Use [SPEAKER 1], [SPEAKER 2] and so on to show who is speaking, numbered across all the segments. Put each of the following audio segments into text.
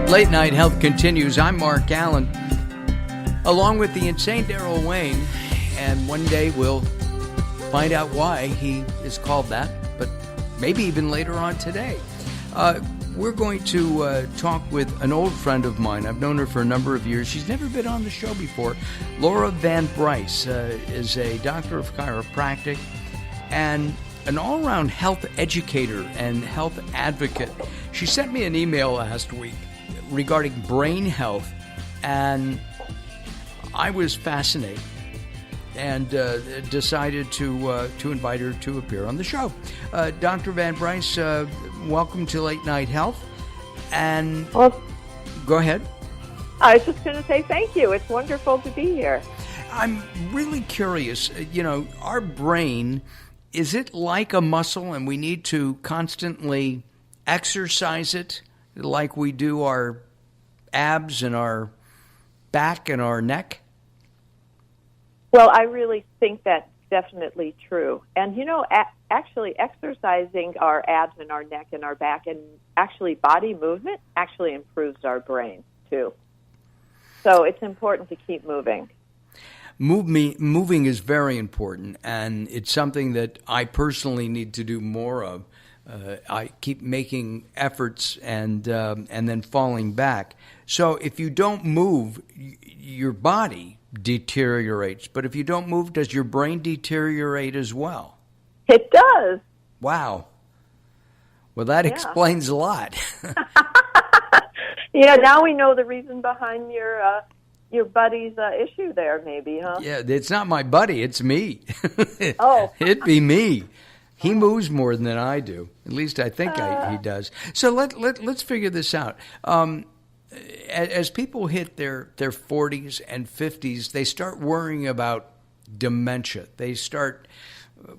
[SPEAKER 1] Late Night Health continues. I'm Mark Alyn, along with the insane Daryl Wayne, and one day we'll find out why he is called that, but maybe even later on today. We're going to talk with an old friend of mine. I've known her for a number of years. She's never been on the show before. Laara Van Bryce is a doctor of chiropractic and an all-around health educator and health advocate. She sent me an email last week regarding brain health, and I was fascinated and decided to invite her to appear on the show. Dr. Van Bryce, welcome to Late Night Health. And go ahead.
[SPEAKER 2] I was just going to say thank you. It's wonderful to be here.
[SPEAKER 1] I'm really curious. Our brain, is it like a muscle and we need to constantly exercise it like we do our abs and our back and our neck?
[SPEAKER 2] Well, I really think that's definitely true. And, actually exercising our abs and our neck and our back and actually body movement actually improves our brain, too. So it's important to keep moving.
[SPEAKER 1] Moving is very important, and it's something that I personally need to do more of. I keep making efforts and then falling back. So if you don't move, your body deteriorates. But if you don't move, does your brain deteriorate as well?
[SPEAKER 2] It does.
[SPEAKER 1] Wow. Well, that explains a lot.
[SPEAKER 2] Now we know the reason behind your buddy's issue there, maybe, huh?
[SPEAKER 1] Yeah, it's not my buddy, it's me.
[SPEAKER 2] Oh.
[SPEAKER 1] It'd be me. He moves more than I do. At least I think he does. So let's figure this out. As people hit their 40s and 50s, they start worrying about dementia. They start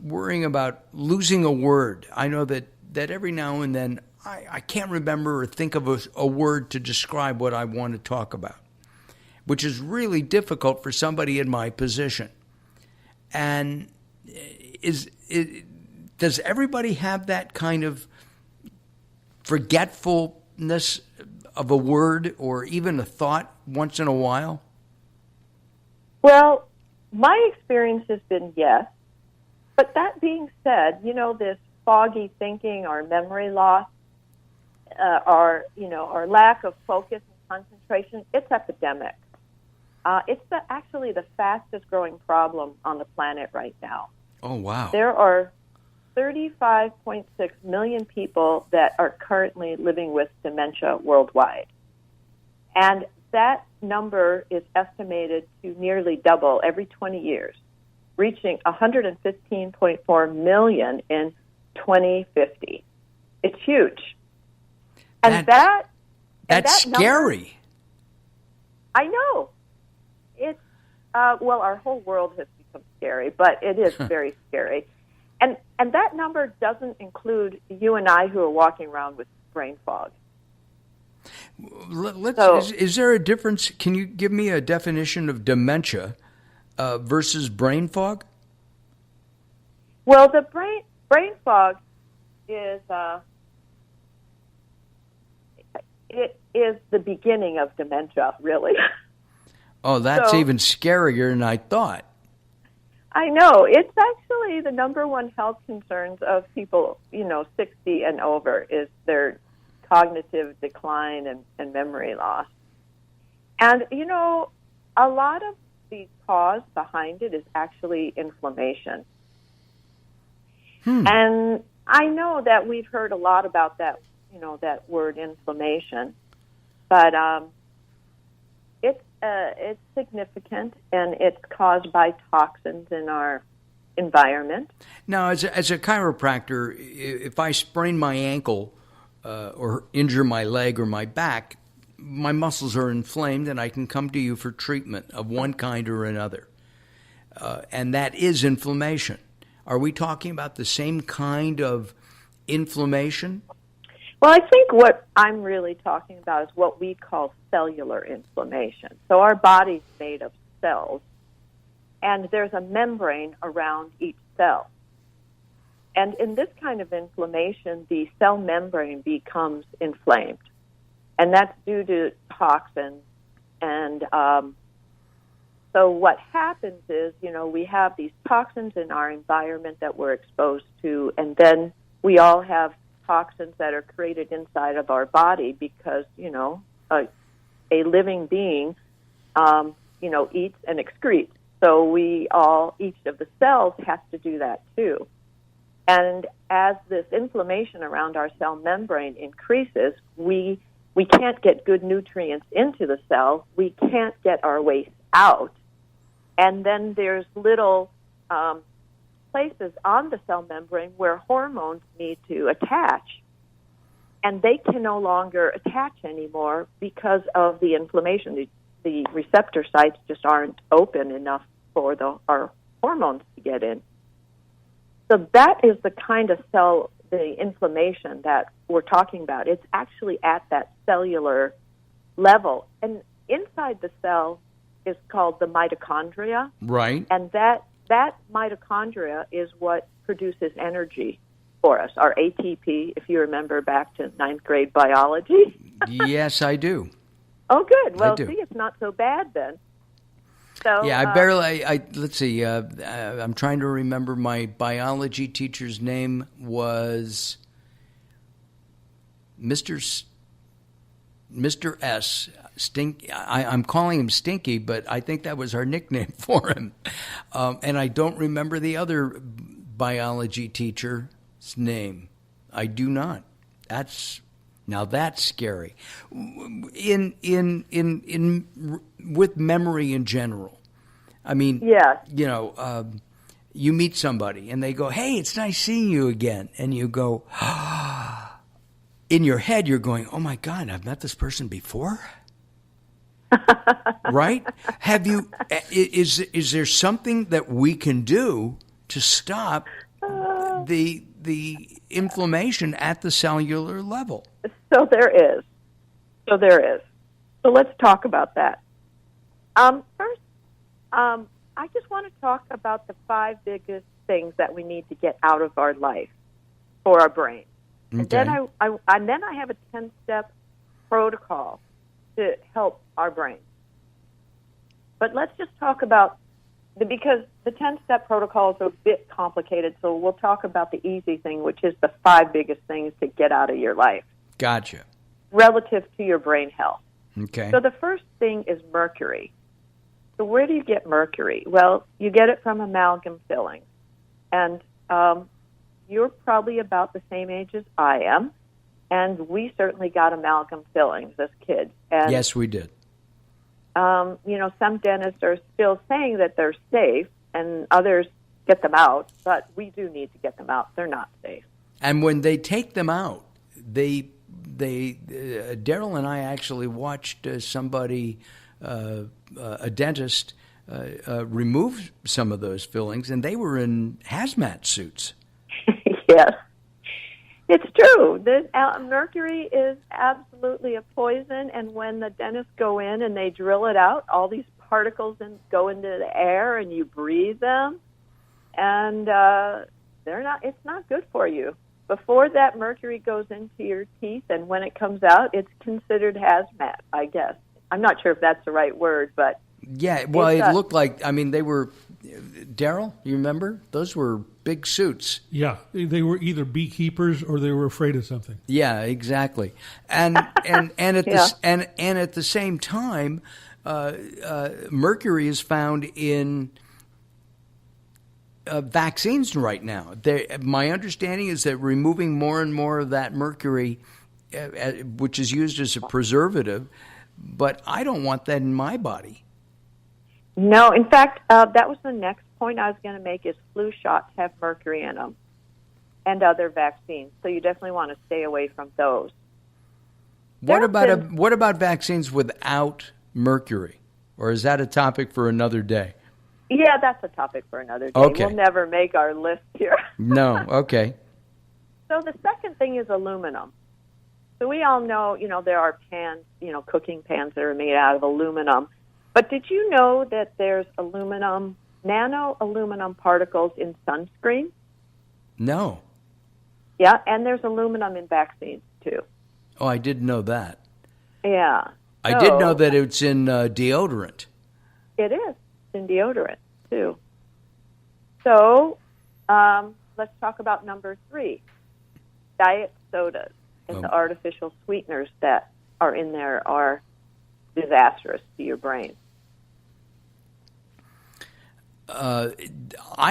[SPEAKER 1] worrying about losing a word. I know that every now and then I can't remember or think of a word to describe what I want to talk about, which is really difficult for somebody in my position. And does everybody have that kind of forgetfulness of a word or even a thought once in a while?
[SPEAKER 2] Well, my experience has been yes. But that being said, this foggy thinking, our memory loss, our lack of focus and concentration, it's epidemic. It's actually the fastest growing problem on the planet right now.
[SPEAKER 1] Oh, wow.
[SPEAKER 2] There are 35.6 million people that are currently living with dementia worldwide. And that number is estimated to nearly double every 20 years, reaching 115.4 million in 2050. It's huge. And
[SPEAKER 1] that's scary.
[SPEAKER 2] Number, I know. It's, our whole world has become scary, but it is very scary. And that number doesn't include you and I who are walking around with brain fog.
[SPEAKER 1] Is there a difference? Can you give me a definition of dementia versus brain fog?
[SPEAKER 2] Well, the brain fog is it is the beginning of dementia, really.
[SPEAKER 1] Oh, that's even scarier than I thought.
[SPEAKER 2] I know. It's actually the number one health concerns of people, 60 and over is their cognitive decline and memory loss. And, a lot of the cause behind it is actually inflammation. And I know that we've heard a lot about that, that word inflammation, but it's significant, and it's caused by toxins in our environment.
[SPEAKER 1] Now, as a chiropractor, if I sprain my ankle or injure my leg or my back, my muscles are inflamed, and I can come to you for treatment of one kind or another. And that is inflammation. Are we talking about the same kind of inflammation?
[SPEAKER 2] Well, I think what I'm really talking about is what we call cellular inflammation. So our body's made of cells, and there's a membrane around each cell. And in this kind of inflammation, the cell membrane becomes inflamed. and that's due to toxins. And so what happens is, we have these toxins in our environment that we're exposed to, and then we all have toxins that are created inside of our body because, a living being, eats and excretes. So each of the cells has to do that too. And as this inflammation around our cell membrane increases, we can't get good nutrients into the cell. We can't get our waste out. And then there's little places on the cell membrane where hormones need to attach. And they can no longer attach anymore because of the inflammation. The receptor sites just aren't open enough for our hormones to get in. So that is the kind of the inflammation that we're talking about. It's actually at that cellular level. And inside the cell is called the mitochondria.
[SPEAKER 1] Right.
[SPEAKER 2] And that mitochondria is what produces energy for us, our ATP, if you remember back to ninth grade biology.
[SPEAKER 1] Yes, I do.
[SPEAKER 2] Oh, good. Well,
[SPEAKER 1] see,
[SPEAKER 2] it's not so bad then. So,
[SPEAKER 1] yeah, let's see, I'm trying to remember my biology teacher's name was Mr. S. I'm calling him Stinky, but I think that was our nickname for him. And I don't remember the other biology teacher's name. I do not. That's scary. With memory in general. I mean,
[SPEAKER 2] yes.
[SPEAKER 1] You meet somebody and they go, "Hey, it's nice seeing you again," and you go, in your head, you're going, "Oh my God, I've met this person before." Right? Have you? Is there something that we can do to stop the inflammation at the cellular level?
[SPEAKER 2] So there is. So let's talk about that. First, I just want to talk about the 5 biggest things that we need to get out of our life for our brain.
[SPEAKER 1] Okay.
[SPEAKER 2] And then I have a 10-step protocol to help our brain. But let's just talk about because the 10-step protocol is a bit complicated, so we'll talk about the easy thing, which is the 5 biggest things to get out of your life.
[SPEAKER 1] Gotcha.
[SPEAKER 2] Relative to your brain health.
[SPEAKER 1] Okay.
[SPEAKER 2] So the first thing is mercury. So where do you get mercury? Well, you get it from amalgam fillings. And you're probably about the same age as I am, and we certainly got amalgam fillings as kids. And,
[SPEAKER 1] yes, we did.
[SPEAKER 2] Some dentists are still saying that they're safe, and others get them out, but we do need to get them out. They're not safe.
[SPEAKER 1] And when they take them out, Daryl and I actually watched somebody, a dentist, remove some of those fillings, and they were in hazmat suits.
[SPEAKER 2] Yes, it's true. Mercury is absolutely a poison, and when the dentists go in and they drill it out, all these particles go into the air, and you breathe them, and it's not good for you. Before that mercury goes into your teeth, and when it comes out, it's considered hazmat, I guess. I'm not sure if that's the right word, but...
[SPEAKER 1] Yeah, well, it looked like, they were... Daryl, you remember? Those were big suits.
[SPEAKER 3] Yeah, they were either beekeepers or they were afraid of something.
[SPEAKER 1] Yeah, exactly. And at the same time, mercury is found in... vaccines right now. My understanding is that removing more and more of that mercury, which is used as a preservative, but I don't want that in my body.
[SPEAKER 2] No, in fact, that was the next point I was going to make is flu shots have mercury in them and other vaccines, so you definitely want to stay away from those.
[SPEAKER 1] What about vaccines without mercury, or is that a topic for another day?
[SPEAKER 2] Yeah, that's a topic for another day.
[SPEAKER 1] Okay.
[SPEAKER 2] We'll never make our list here.
[SPEAKER 1] No, okay.
[SPEAKER 2] So the second thing is aluminum. So we all know, there are pans, cooking pans that are made out of aluminum. But did you know that there's nano-aluminum particles in sunscreen?
[SPEAKER 1] No.
[SPEAKER 2] Yeah, and there's aluminum in vaccines, too.
[SPEAKER 1] Oh, I didn't know that.
[SPEAKER 2] Yeah.
[SPEAKER 1] I did know that it's in deodorant.
[SPEAKER 2] It is in deodorant, too. So let's talk about number 3. Diet sodas and the artificial sweeteners that are in there are disastrous to your brain.
[SPEAKER 1] I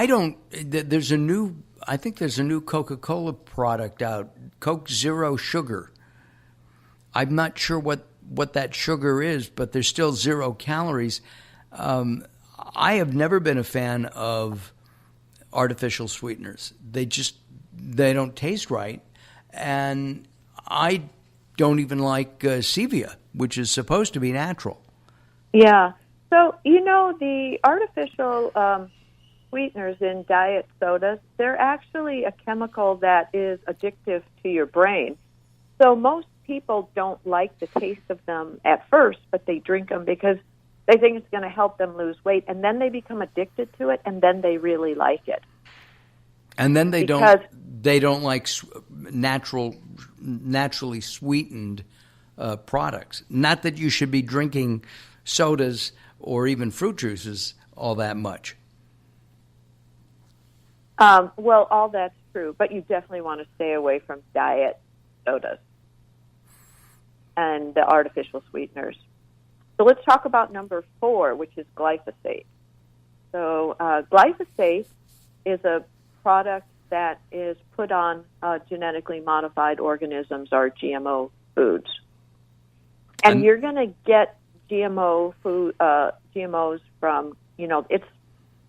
[SPEAKER 1] think there's a new Coca-Cola product out, Coke Zero Sugar. I'm not sure what that sugar is, but there's still 0 calories. I have never been a fan of artificial sweeteners. They don't taste right. And I don't even like stevia, which is supposed to be natural.
[SPEAKER 2] Yeah. So, the artificial sweeteners in diet sodas, they're actually a chemical that is addictive to your brain. So most people don't like the taste of them at first, but they drink them because they think it's going to help them lose weight, and then they become addicted to it, and then they really like it.
[SPEAKER 1] And then they don't like naturally sweetened products. Not that you should be drinking sodas or even fruit juices all that much.
[SPEAKER 2] Well, all that's true, but you definitely want to stay away from diet sodas and the artificial sweeteners. So let's talk about number 4, which is glyphosate. So glyphosate is a product that is put on genetically modified organisms or GMO foods. And you're going to get GMOs from,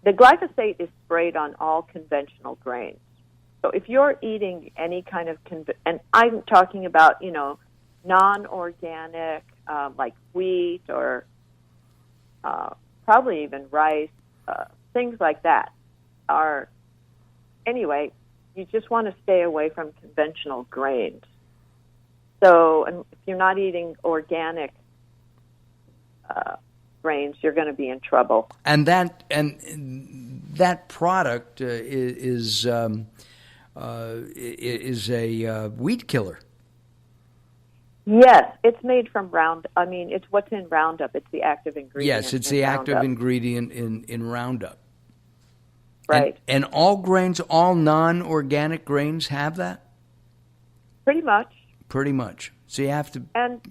[SPEAKER 2] the glyphosate is sprayed on all conventional grains. So if you're eating any kind of, and I'm talking about, non-organic, like wheat or probably even rice, things like that anyway, you just want to stay away from conventional grains. So, and if you're not eating organic grains, you're going to be in trouble.
[SPEAKER 1] And that product is a weed killer.
[SPEAKER 2] Yes, it's made from Roundup. I mean, it's what's in Roundup. It's the active ingredient.
[SPEAKER 1] Yes, it's the active ingredient in Roundup.
[SPEAKER 2] Right.
[SPEAKER 1] And all grains, all non-organic grains have that?
[SPEAKER 2] Pretty much.
[SPEAKER 1] Pretty much. So you have to...
[SPEAKER 2] And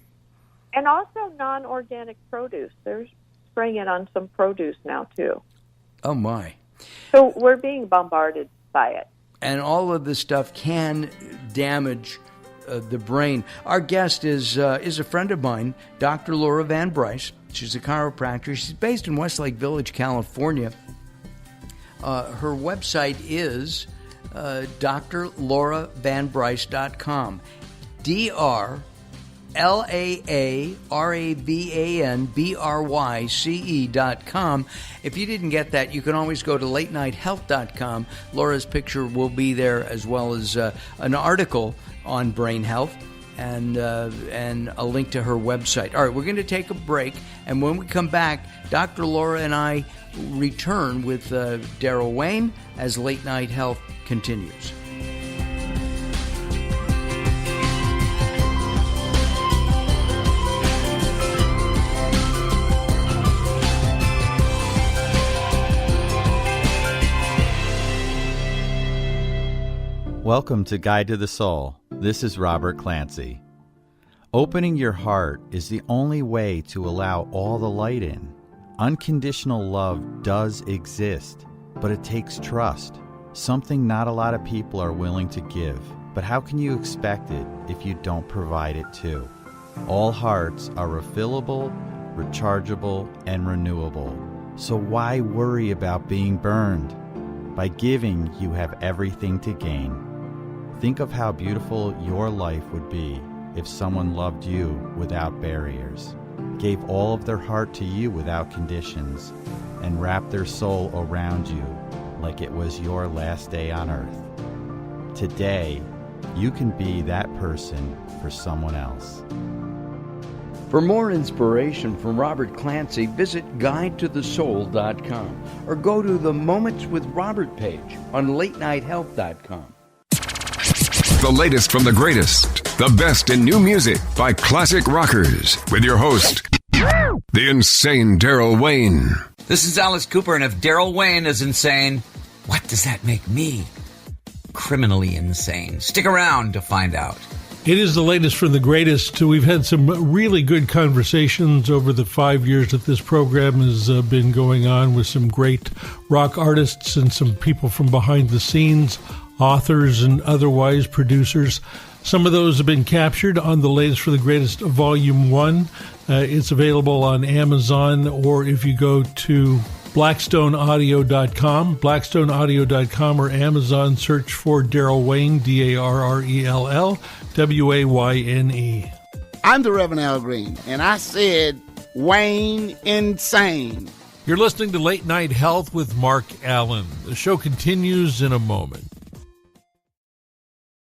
[SPEAKER 2] also non-organic produce. They're spraying it on some produce now, too.
[SPEAKER 1] Oh, my.
[SPEAKER 2] So we're being bombarded by it. And
[SPEAKER 1] all of this stuff can damage the brain. Our guest is a friend of mine, Dr. Laara Van Bryce. She's a chiropractor. She's based in Westlake Village, California. Her website is drlaaravanbryce.com. DRLAARAVANBRYCE.com. If you didn't get that, you can always go to latenighthealth.com. Laura's picture will be there, as well as an article on brain health and a link to her website. All right, we're going to take a break, and when we come back, Dr. Laara and I return with Daryl Wayne as Late Night Health continues.
[SPEAKER 4] Welcome to Guide to the Soul. This is Robert Clancy. Opening your heart is the only way to allow all the light in. Unconditional love does exist, but it takes trust, something not a lot of people are willing to give. But how can you expect it if you don't provide it too? All hearts are refillable, rechargeable, and renewable. So why worry about being burned? By giving, you have everything to gain. Think of how beautiful your life would be if someone loved you without barriers, gave all of their heart to you without conditions, and wrapped their soul around you like it was your last day on earth. Today, you can be that person for someone else.
[SPEAKER 1] For more inspiration from Robert Clancy, visit GuideToTheSoul.com or go to the Moments with Robert page on LateNightHealth.com.
[SPEAKER 5] The latest from the greatest The best in new music by classic rockers with your host, the insane Daryl Wayne.
[SPEAKER 6] This is Alice Cooper, and if Daryl Wayne is insane, what does that make me? Criminally insane. Stick around to find out.
[SPEAKER 3] It is the latest from the greatest. We've had some really good conversations over the 5 years that this program has been going on with some great rock artists and some people from behind the scenes, authors and otherwise producers. Some of those have been captured on the latest for the greatest Volume 1. It's available on Amazon, or if you go to blackstoneaudio.com or Amazon, search for Daryl Wayne, Darrell Wayne.
[SPEAKER 7] I'm the Reverend Al Green, and I said Wayne insane.
[SPEAKER 3] You're listening to Late Night Health with Mark Alyn. The show continues in a moment.